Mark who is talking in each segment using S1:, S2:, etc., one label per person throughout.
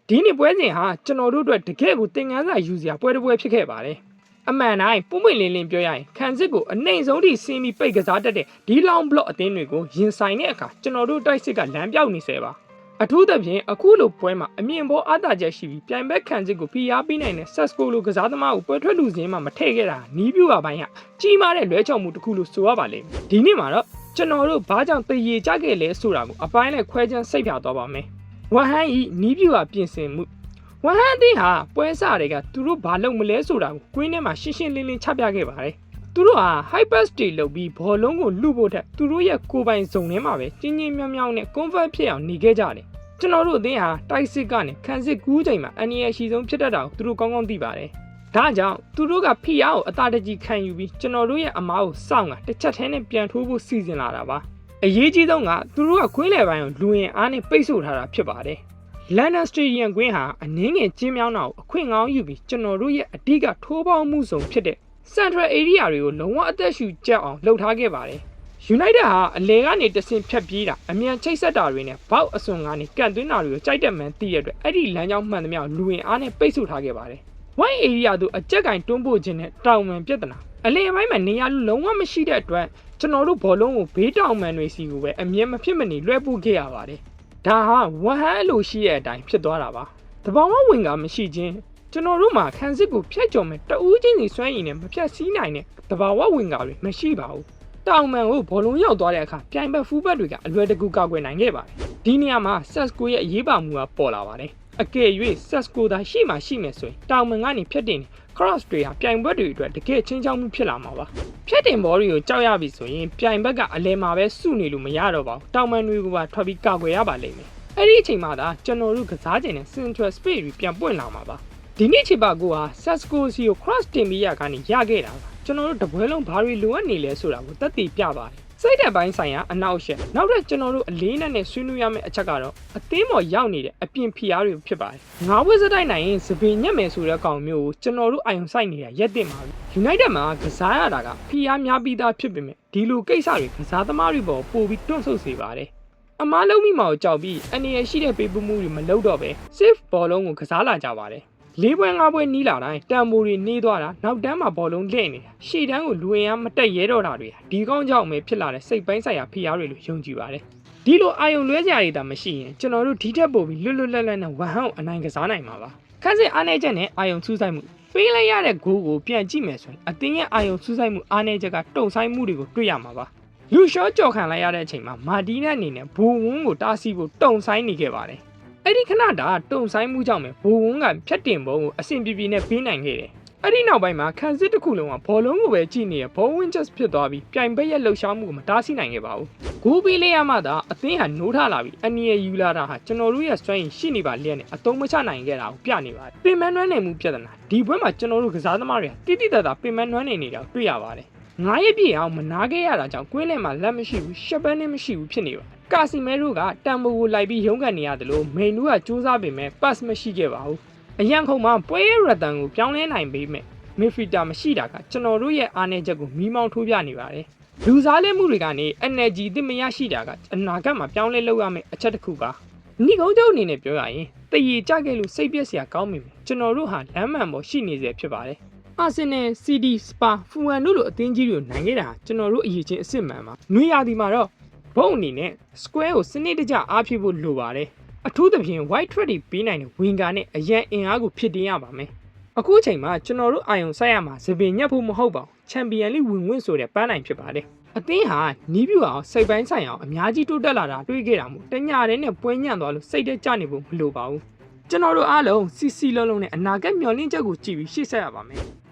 S1: ဒီနေ့ပွဲစဉ်ဟာကျွန်တော်တို့အတွက်တကယ့်ကိုသင်ခန်းစာယူစရာပွဲတစ်ပွဲဖြစ်ခဲ့ပါတယ်အမှန်တိုင်းပုံမှန်လင်းလင်းပြောရရင်ခံစစ်ကိုအနှိမ်ဆုံးထိဆင်းပြီးပိတ်ကစားတတ်တဲ့ဒီလောင်ဘလော့အသင်းတွေကိုရင်ဆိုင်တဲ့အခါကျွန်တော်တို့တိုက်စစ်ကလမ်းပြောက်နေစေပါအထူးသဖြင့်အခုလိုပွဲမှာအမြင့်ဘောအားသာချက်ရှိပြီးပြိုင်ဘက်ခံစစ်ကိုဖိအားပေးနိုင်တဲ့ဆက်စကိုလိုကစားသမားကိုပွဲထွက်လူစင်းမှာမထည့်ခဲ့တာနီးပြူပါပိုင်းကကြီးမားတဲ့လွဲချော်မှုတစ်ခုလို့ဆိုရပါလိမ့်မယ်ဒီနေ့မှာတော့ကျွန်တော်တို့ဘာကြောင့်တရေကြခဲ့လဲဆိုတာကိုအပိုင်းနဲ့ခွဲခြမ်းစိတ်ဖြာသွားပါမယ်ဝဟန်ဤနီးပြူဟာပြင်ဆင်မှုဝဟန်အသင်းဟာပွဲစားတွေကသူတို့ဘာလုပ်မလဲဆိုတာကိုကွင်းထဲမှာရှင်းရှင်းလင်းလင်းချပြခဲ့ပါတယ်သူတို့ဟာ hyper stay လုပ်ပြီးဘောလုံးကိုလူဖို့ထက်သူတို့ရဲ့ကိုယ်ပိုင်ဇုံထဲမှာပဲကျင်းချင်းမြောင်းမြောင်းနဲ့ convert ဖြစ်အောင်နေခဲ့ကြတယ်ကျွန်တော်တို့အသင်းဟာတိုက်စစ်ကနေခံစစ်ကူးချိန်မှာအန်နီရဲ့ရှိဆုံးဖြစ်တတ်တာကိုသူတို့ကောင်းကောင်းသိပါတယ်ဒါကြောင့်သူတို့ကဖိအားကိုအသာတကြီးခံယူပြီးကျွန်တော်တို့ရဲ့အမားကိုစောင့်ကတစ်ချက်ထဲနဲ့ပြန်ထိုးဖို့စီစဉ်လာတာပါအရေးကြီးဆုံးကသူတို့ကခွင်းလယ်ပိုင်းကိုလူရင်အားနဲ့ပိတ်ဆို့ထားတာဖြစ်ပါတယ်လန်ဒန်စတေဒီယမ်ကွင်းဟာအနည်းငယ်ကျင်းမြောင်းတာကိုအခွင့်ကောင်းယူပြီးကျွန်တော်တို့ရဲ့အဓိကထိုးပေါင်းမှုဆောင်ဖြစ်တဲ့ Central Area တွေကိုလုံးဝအသက်ရှူကျက်အောင်လှုပ်ထားခဲ့ပါတယ်။ United ဟာအလဲကနေတဆင့်ဖြတ်ပြေးတာအမြန်ချိတ်ဆက်တာတွေနဲ့ဘောက်အစွန်ကနေကန်သွင်းတာတွေကိုကြိုက်တဲ့မှန်သိရတဲ့အတွက်အဲ့ဒီလမ်းကြောင်းမှန်သမျှလူဝင်အားနဲ့ပိတ်ဆို့ထားခဲ့ပါတယ်။ White Area တို့အကြက်ကင်တွန်းပို့ခြင်းနဲ့တောင်မှန်ပြဿနာအလဲပိုင်းမှာနေရာလုံးဝမရှိတဲ့အတွက်ကျွန်တော်တို့ဘောလုံးကိုဘေးတောင်မှန်တွေစီကိုပဲအမြင်မဖြစ်မနေလွှဲပို့ခဲ့ရပါတယ်။ဒါဟာဝဟန်လိုရှိတဲ့အတိုင်းဖြစ်သွားတာပါတဘာဝဝင်ကမရှိခြင်းကျွန်တော်တို့မှာခံစစ်ကိုဖျက်ကျော်မဲ့တဦးချင်းစီစွမ်းရည်နဲ့မဖြတ်စည်းနိုင်တဲ့တဘာဝဝင်ကတွေမရှိပါဘူးတောင်မှန်ကိုဘောလုံးရောက်သွားတဲ့အခါပြိုင်ဘက်ဖူးဘက်တွေကအလွယ်တကူကောက်ွယ်နိုင်ခဲ့ပါတယ်ဒီနေရာမှာဆက်စကိုရဲ့အရေးပါမှုကပေါ်လာပါတယ်အကယ်၍ဆက်စကိုသာရှိမှရှိမယ်ဆိုရင်တောင်မှန်ကနေဖြတ်တင် cross တွေဟာပြိုင်ဘက်တွေအတွက်တကယ်ချင်းချောင်းမှုဖြစ်လာမှာပါဖြတ်တင်ဘောတွေကိုကြောက်ရပြီဆိုရင်ပြိုင်ဘက်ကအလဲမှာပဲစုနေလို့မရတော့ပါဘူးတောင်မှန်တွေကိုပါထွက်ပြီးကောက်ွယ်ရပါလိမ့်မယ်အဲ့ဒီအချိန်မှသာကျွန်တော်တို့ကစားခြင်းနဲ့ central space တွေပြန်ပွင့်လာမှာပါဒီနေ့ချစ်ပါကိုဟာ Sasco စီကို cross တင်ပြီးရကနေရခဲ့တာပါကျွန်တော်တို့တပွဲလုံးဘာတွေလိုအပ်နေလဲဆိုတာကိုသက်သေပြပါတယ်စိတ်သက်ပိုင်းဆိုင်ရာအနောက်ရှက်နောက်ထပ်ကျွန်တော်တို့အလေးနဲ့ဆွေးနွေးရမယ့်အချက်ကတော့အသင်းပေါ်ရောက်နေတဲ့အပြင်ဖိအားတွေဖြစ်ပါတယ်ငါးဝက်စတိုက်နိုင်ရင်စပင်ညက်မယ်ဆိုတဲ့ကောင်မျိုးကိုကျွန်တော်တို့အာရုံစိုက်နေတာရက်တင်ပါပြီ United မှာကစားရတာကဖိအားများပြီးသားဖြစ်ပေမဲ့ဒီလိုကိစ္စတွေကစားသမားတွေပေါ်ပို့ပြီးတွန့်ဆုတ်စေပါတယ်အမားလုံးမိမှာကိုကြောက်ပြီးအနေရရှိတဲ့ပေးပမှုတွေမလုပ်တော့ပဲ safe ဘောလုံးကိုကစားလာကြပါတယ်၄ပွဲ၅ပွဲနီးလာတိုင်းတန်ဖိုးတွေနှေးသွားတာနောက်တန်းမှာဘောလုံးလှည့်နေတာရှေ့တန်းကိုလူဝင်အားမတက်ရဲတော့တာတွေဒီကောင်းကြောင့်ပဲဖြစ်လာတဲ့စိတ်ပိုင်းဆိုင်ရာဖိအားတွေလို့ယုံကြည်ပါတယ်ဒီလိုအာယုံလွဲစရာတွေဒါမရှိရင်ကျွန်တော်တို့ဒီထက်ပိုပြီးလွတ်လွတ်လပ်လပ်နဲ့ဝမ်ဟန်အနိုင်ကစားနိုင်မှာပါခန်းစစ်အားနည်းချက်နဲ့အာယုံစူးစိုက်မှုပေးလိုက်ရတဲ့ဂိုးကိုပြန်ကြည့်မယ်ဆိုရင်အသင်းရဲ့အာယုံစူးစိုက်မှုအားနည်းချက်ကတုံဆိုင်မှုတွေကိုတွေ့ရမှာပါလူရှော့ကြော်ခံလိုက်ရတဲ့အချိန်မှာမာတီနဲ့အနေနဲ့ဘိုဝန်းကိုတားဆီးဖို့တုံဆိုင်နေခဲ့ပါတယ်အဲ့ဒီခဏတာတုံဆိုင်မှုကြောင့်ပဲဘိုဝန်းကဖြတ်တင်ပုံကိုအဆင်ပြေပြေနဲ့ပေးနိုင်ခဲ့တယ်အဲ့ဒီနောက်ပိုင်းမှာခံစစ်တစ်ခုလုံးကဘောလုံးကိုပဲကြည့်နေတဲ့ဘောဝင်းချက်ဖြစ်သွားပြီးပြိုင်ဘက်ရဲ့လှုပ်ရှားမှုကိုမတားဆီးနိုင်ခဲ့ပါဘူးဂိုးပေးလိုက်ရမှသာအသင်းဟာနိုးထလာပြီးအနီရယူလာတာဟာကျွန်တော်တို့ရဲ့စွမ်းရည်ရှိနေပါလျက်နဲ့အသုံးမချနိုင်ခဲ့တာကိုပြနေပါတယ်ပင်မနှွမ်းနေမှုပြဿနာဒီဘွဲမှာကျွန်တော်တို့ကစားသမားတွေကတိတိတတ်တာပင်မနှွမ်းနေနေတာကိုတွေ့ရပါတယ်ငါးရက်ပြည့်အောင်မနာခဲ့ရတာကြောင့်ကွင်းထဲမှာလက်မရှိဘူးရှက်ပန်းနဲ့မရှိဘူးဖြစ်နေပါကာစီမဲတို့ကတန်ဖိုးကိုလိုက်ပြီးရုန်းကန်နေရတယ်လို့မိန်တို့ကစူးစမ်းပေမဲ့ pass မရှိခဲ့ပါဘူးအရန်ခုံမှာပွဲရတန်ကိုပြောင်းလဲနိုင်ပေမဲ့မီဖီတာမရှိတာကကျွန်တော်တို့ရဲ့အားနည်းချက်ကိုမီးမောင်းထိုးပြနေပါတယ်လူစားလဲမှုတွေကနေ energy အသစ်မရရှိတာကအနာဂတ်မှာပြောင်းလဲလုပ်ရမယ့်အချက်တစ်ခုပါညီကုန်းချုပ်အနေနဲ့ပြောရရင်တရေကြခဲ့လို့စိတ်ပြက်စရာကောင်းမိမယ်ကျွန်တော်တို့ဟာလမ်းမှန်ပေါ်ရှိနေစေဖြစ်ပါတယ်အာဆင်နယ် CD Spa ဖူဝမ်တို့လိုအသင်းကြီးတွေကိုနိုင်ခဲ့တာကျွန်တော်တို့အရေးချင်းအစ်စ်မှန်ပါနွေရာသီမှာတော့ဘုံအနေနဲ့ square ကိုစနစ်တကျအားဖြည့်ဖို့လိုပါတယ်အထူးသဖြင့် white thread တွေပေးနိုင်တဲ့ winger နဲ့အရန်အင်အားကိုဖြစ်တင်ရပါမယ်အခုအချိန်မှာကျွန်တော်တို့အာယုံဆိုင်ရမှာစပင်ညက်ဖို့မဟုတ်ပါဘူးချန်ပီယံလိဝင်ဝင်ဆိုတဲ့ပန်းနိုင်ဖြစ်ပါတယ်အသင်းဟာနီးပြူအောင်စိတ်ပိုင်းဆိုင်အောင်အများကြီးတိုးတက်လာတာတွေ့ခဲ့တာမို့တညတဲ့နဲ့ပွဲညံ့သွားလို့စိတ်ထဲကျနေဖို့မလိုပါဘူးကျွန်တော်တို့အားလုံးစီစီလုံးလုံးနဲ့အနာဂတ်မျှော်လင့်ချက်ကိုကြည့်ပြီးရှေ့ဆက်ရပါမယ်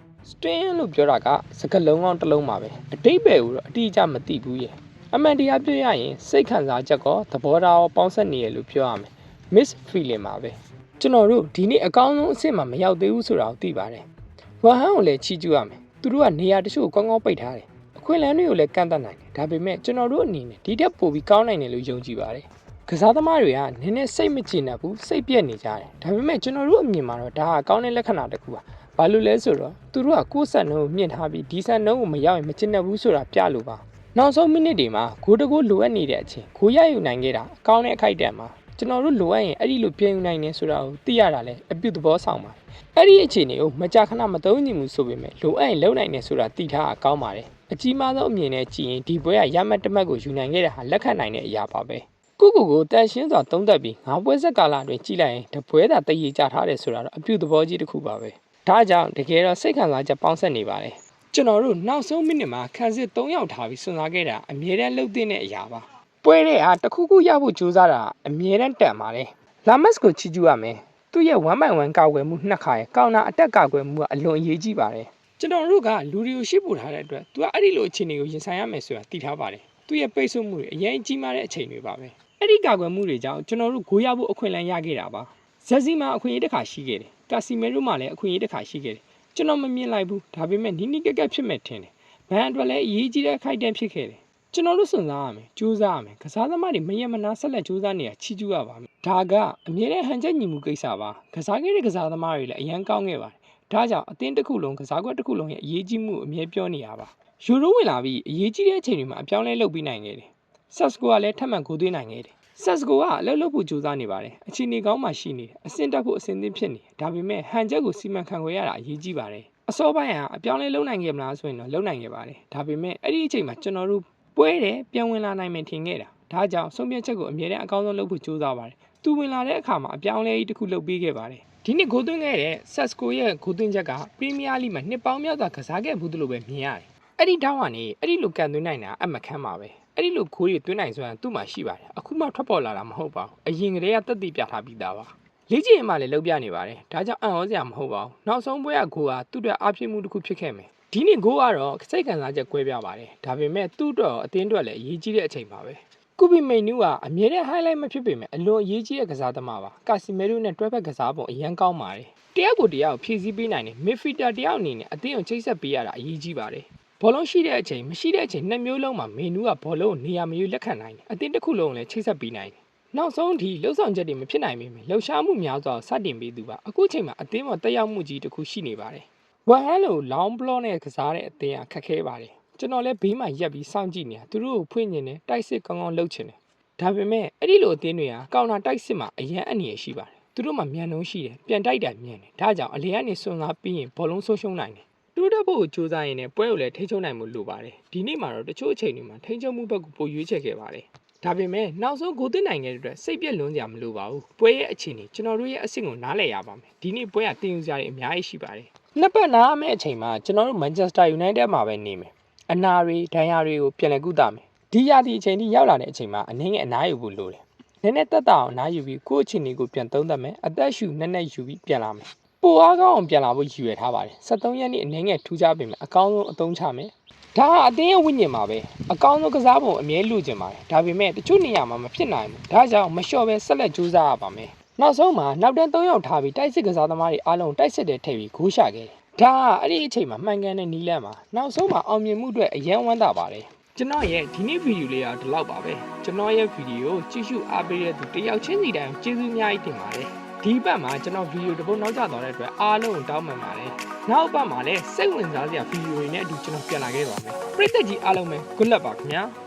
S1: String လို့ပြောတာကစကားလုံးကောင်းတစ်လုံးပါပဲအတိတ်ပဲကိုတော့အတိအကျမသိဘူးရဲ့အမှန်တရားပြောရရင်စိတ်ခံစားချက်ကောသဘောထားရောပေါင်းဆက်နေရလို့ပြောရမယ် miss feeling ပါပဲကျွန်တော်တို့ဒီနေ့အကောင်းဆုံးအဆင့်မှာမရောက်သေးဘူးဆိုတာကိုသိပါတယ်ဝဟန်ကိုလည်းချီးကျူးရမယ်သူတို့ကနေရာတချို့ကောင်းကောင်းပိတ်ထားတယ်အခွင့်အလမ်းတွေကိုလည်းကန့်သတ်နိုင်တယ်ဒါပေမဲ့ကျွန်တော်တို့အနေနဲ့ဒီတက်ပို့ပြီးကောင်းနိုင်တယ်လို့ယုံကြည်ပါတယ်ကစားသမားတွေကနည်းနည်းစိတ်မကျေနပ်ဘူးစိတ်ပြက်နေကြတယ်ဒါပေမဲ့ကျွန်တော်တို့အမြင်မှာတော့ဒါဟာကောင်းတဲ့လက္ခဏာတစ်ခုပါဘာလို့လဲဆိုတော့သူတို့ကကိုယ်ဆက်နှုန်းကိုမြင့်ထားပြီးဒီဆက်နှုန်းကိုမရောက်ရင်မချင်တတ်ဘူးဆိုတာပြလို့ပါနောက်ဆုံးမိနစ်တွေမှာဂိုးတကိုးလိုအပ်နေတဲ့အချိန်ဂိုးရယူနိုင်ခဲ့တာအကောင်းတဲ့အခိုက်အတန့်မှာ ကျွန်တော်တို့လိုအပ်ရင်အဲ့ဒီလိုပြင်ယူနိုင်နေဆိုတာကိုသိရတာလဲအပြုသဘောဆောင်ပါအဲ့ဒီအခြေအနေကိုမကြာခဏမသုံးညင်မှုဆိုပေမဲ့လိုအပ်ရင်လုံနိုင်နေဆိုတာသိထားအကောင်းပါတယ်အကြီးမားဆုံးအမြင်နဲ့ကြည့်ရင်ဒီပွဲကရမတ်တမတ်ကိုယူနိုင်ခဲ့တဲ့ဟာလက်ခံနိုင်တဲ့အရာပါပဲကိုတန်ရှင်းစွာသုံးသပ်ပြီးငါးပွဲဆက်ကာလအတွင်းကြည့်လိုက်ရင်တပွဲသာတည်ရကြထားတယ်ဆိုတာတော့အပြုသဘောကြီးတစ်ခုပါပဲဒါကြောင့်တကယ်တော့စိတ်ခံစားချက်ပေါင်းဆက်နေပါတယ်ကျွန်တော်တို့နောက်ဆုံးမိနစ်မှာခန်းစစ်3ယောက်ထားပြီးစွန့်စားခဲ့တာအမြဲတမ်းလှုပ်တဲ့အရာပါပွဲတဲ့ဟာတစ်ခုခုရဖို့ကြိုးစားတာအမြဲတမ်းတန်ပါတယ်လာမတ်ကိုချီးကျူးရမယ်သူ့ရဲ့1x1ကောက်ွယ်မှုနှစ်ခါရဲ့ကောင်းတာအတက်ကောက်ွယ်မှုကအလွန်အရေးကြီးပါတယ်ကျွန်တော်တို့ကလူတွေကိုရှိပို့ထားတဲ့အတွက်သူကအဲ့ဒီလိုအခြေအနေကိုရင်ဆိုင်ရမယ်ဆိုတာသိထားပါတယ်သူ့ရဲ့ပိတ်ဆို့မှုတွေအရင်ကြီးမားတဲ့အချိန်တွေပါပဲအဲ့ဒီကောက်ွယ်မှုတွေကြောင့်ကျွန်တော်တို့ဂိုးရဖို့အခွင့်အလမ်းရခဲ့တာပါဇက်စီမှာအခွင့်အရေးတစ်ခါရှိခဲ့တယ်ကာစီမဲတို့မှလည်းအခွင့်အရေးတစ်ခါရှိခဲ့တယ်ကျွန်တော်မမြင်လိုက်ဘူးဒါပေမဲ့နီးနီးကက်ကက်ဖြစ်မဲ့ထင်တယ်ဘန်အတွက်လည်းအရေးကြီးတဲ့ခိုက်တန်းဖြစ်ခဲ့တယ်ကျွန်တော်တို့စွန့်စားရမယ်ကြိုးစားရမယ်ကစားသမားတွေမရမနာဆက်လက်ကြိုးစားနေတာချီးကျူးရပါမယ်ဒါကအမြဲတမ်းဟန်ချက်ညီမှုကိစ္စပါကစားခဲ့တဲ့ကစားသမားတွေလည်းအရန်ကောင်းခဲ့ပါတယ်ဒါကြောင့်အသင်းတစ်ခုလုံးကစားကွက်တစ်ခုလုံးရဲ့အရေးကြီးမှုအမြဲပြောနေရပါယူရိုဝင်လာပြီးအရေးကြီးတဲ့အချိန်တွေမှာအပြောင်းလဲလုပ်ပြီးနိုင်ခဲ့တယ်ဆက်စကိုကလည်းထပ်မံဂိုးသွင်းနိုင်ခဲ့တယ်ဆက်စကိုကအလုပ်လုပ်ဖို့ကြိုးစားနေပါတယ်အခြေအနေကောင်းမှရှိနေတယ်အဆင့်တက်ဖို့အဆင်သင့်ဖြစ်နေဒါပေမဲ့ဟန်ချက်ကိုစီမံခန့်ခွဲရတာအရေးကြီးပါတယ်အစောပိုင်းကအပြောင်းလဲလုပ်နိုင်ခဲ့မလားဆိုရင်တော့လုပ်နိုင်ခဲ့ပါတယ်ဒါပေမဲ့အဲ့ဒီအချိန်မှာကျွန်တော်တို့ပွဲတယ်ပြန်ဝင်လာနိုင်မယ်ထင်ခဲ့တာဒါကြောင့်ဆုံးဖြတ်ချက်ကိုအမြဲတမ်းအကောင်းဆုံးလုပ်ဖို့ကြိုးစားပါတယ်သူဝင်လာတဲ့အခါမှာအပြောင်းလဲကြီးတစ်ခုလုပ်ပေးခဲ့ပါတယ်ဒီနေ့ဂိုးသွင်းခဲ့တဲ့ဆက်စကိုရဲ့ဂိုးသွင်းချက်ကပရီးမီးယားလိမှာနှစ်ပေါင်းများစွာကစားခဲ့ဘူးလို့ပဲမြင်ရတယ်အဲ့ဒီတောင်းကနေအဲ့ဒီလိုကန်သွင်းနိုင်တာအမခမ်းပါပဲအဲ့ဒီလိုဂိုးတွေသွင်းနိုင်ဆိုတာသူ့မှာရှိပါတယ်အခုမှထွက်ပေါ်လာတာမဟုတ်ပါဘူးအရင်ကတည်းကတက်တည်ပြထားပြီးသားပါလေ့ကျင့်ရင်မှလည်းလုပ်ပြနေပါတယ်ဒါကြောင့်အံ့ဩစရာမဟုတ်ပါဘူးနောက်ဆုံးပွဲကဂိုးကသူ့အတွက်အားဖြစ်မှုတစ်ခုဖြစ်ခဲ့မယ်ဒီနေ့ဂိုးကတော့စိတ်ခံစားချက်ကွဲပြားပါတယ်ဒါပေမဲ့သူ့အတွက်အသင်းအတွက်လည်းအရေးကြီးတဲ့အချိန်ပါပဲကူပီမိန်နူးကအမြဲတမ်း highlight မဖြစ်ပေမဲ့အလွန်အရေးကြီးတဲ့ကစားသမားပါကာစီမဲရိုနဲ့တွဲဖက်ကစားပုံအရန်ကောင်းပါတယ်တယောက်ကိုတယောက်ဖြည့်ဆည်းပေးနိုင်တယ်မစ်ဖီတာတယောက်အနေနဲ့အသင်းကိုချိတ်ဆက်ပေးရတာအရေးကြီးပါတယ်ဘောလုံးရှိတဲ့အချိန်မရှိတဲ့အချိန်နှစ်မျိုးလုံးမှာမိန်နူးကဘောလုံးကိုနေရာမရွေးလက်ခံနိုင်တယ်အသင်းတစ်ခုလုံးလည်းချိတ်ဆက်ပေးနိုင်တယ်နောက်ဆုံးအထိလှုပ်ဆောင်ချက်တွေမဖြစ်နိုင်ပေမဲ့လှုပ်ရှားမှုများစွာစတင်ပေးသူပါအခုချိန်မှာအသင်းပေါ်တက်ရောက်မှုကြီးတစ်ခုရှိနေပါတယ်ဝမ်ဟန်လိုလောင်းဘလော့နဲ့ကစားတဲ့အသင်းကခက်ခဲပါတယ်ကျွန်တော်လည်းဘေးမှာရက်ပြီးစောင့်ကြည့်နေတာသူတို့ကိုဖွင့်နေတယ်တိုက်စစ်ကောင်းကောင်းလှုပ်ချင်တယ်ဒါပေမဲ့အဲ့ဒီလိုအသင်းတွေကကောင်တာတိုက်စစ်မှာအရန်အနည်းရှိပါတယ်သူတို့မှာမြန်နှုံးရှိတယ်ပြန်တိုက်တာမြန်တယ်ဒါကြောင့်အလျကနေစွန့်စားပြီးရင်ဘောလုံးဆုံးရှုံးနိုင်တယ်တူတက်ဖို့ကိုစူးစမ်းရင်းနဲ့ပွဲကိုလည်းထိန်းချုပ်နိုင်မှုလိုပါတယ်ဒီနေ့မှာတော့တချို့အချိန်တွေမှာထိန်းချုပ်မှုဘက်ကိုပိုရွေးချယ်ခဲ့ပါတယ်ဒါပေမဲ့နောက်ဆုံးဂိုးသွင်းနိုင်ခဲ့တဲ့အတွက်စိတ်ပြက်လွန်းစရာမလိုပါဘူးပွဲရဲ့အခြေအနေကျွန်တော်တို့ရဲ့အဆင့်ကိုနားလည်ရပါမယ်ဒီနေ့ပွဲကတင်ယူစရာတွေအများကြီးရှိပါတယ်နှစ်ပတ်နားမယ့်အချိန်မှာကျွန်တော်တို့ Manchester United မှာပဲနေမယ်အနာတွေဒဏ်ရာတွေကိုပြန်လည်ကုသမယ်ဒီရာသီအချိန်ထိရောက်လာတဲ့အချိန်မှာအနည်းငယ်အနားယူဖို့လိုတယ်နည်းနည်းတက်တာအောင်အနားယူပြီးကိုယ့်အခြေအနေကိုပြန်သုံးသပ်မယ်အသက်ရှူနည်းနည်းယူပြီးပြန်လာမယ်ပိုအားကောင်းအောင်ပြန်လာဖို့ရည်ရွယ်ထားပါတယ်73ရက်နေ့အနည်းငယ်ထူးခြားပေမဲ့အကောင်းဆုံးအသုံးချမယ်ဒါကအသင်းရဲ့ဝိညာဉ်ပါပဲအကောင်းဆုံးကစားပုံအမြဲလိုချင်ပါတယ်ဒါပေမဲ့တချို့နေရာမှာမဖြစ်နိုင်ဘူးဒါကြောင့်မလျှော့ပဲဆက်လက်ကြိုးစားရပါမယ်နောက်ဆုံးမှာနောက်တန်း3ယောက်ထားပြီးတိုက်စစ်ကစားသမားတွေအားလုံးတိုက်စစ်တဲ့ထည့်ပြီးဂိုးရှာခဲ့တယ်ဒါကအဲ့ဒီအချိန်မှာမှန်ကန်တဲ့နီးလန့်မှာနောက်ဆုံးမှာအောင်မြင်မှုအတွက်အယံဝမ်းသာပါတယ်ကျွန်တော်ရဲ့ဒီနေ့ဗီဒီယိုလေးကဒီလောက်ပါပဲကျွန်တော်ရဲ့ဗီဒီယိုကြည့်ရှုအားပေးတဲ့သူတယောက်ချင်းစီတိုင်းကျေးဇူးအများကြီးတင်ပါတယ်ဒီဘက်မှာကျွန်တော်ဗီဒီယိုတစ်ပုဒ်နောက်ကျသွားတဲ့အတွက်အားလုံးကိုတောင်းပန်ပါတယ်နောက်ဘက်မှာလည်းစိတ်ဝင်စားစရာဗီဒီယိုတွေနဲ့အတူကျွန်တော်ပြန်လာခဲ့ပါမယ်ပရိသတ်ကြီးအားလုံးပဲ good luck ပါခင်ဗျာ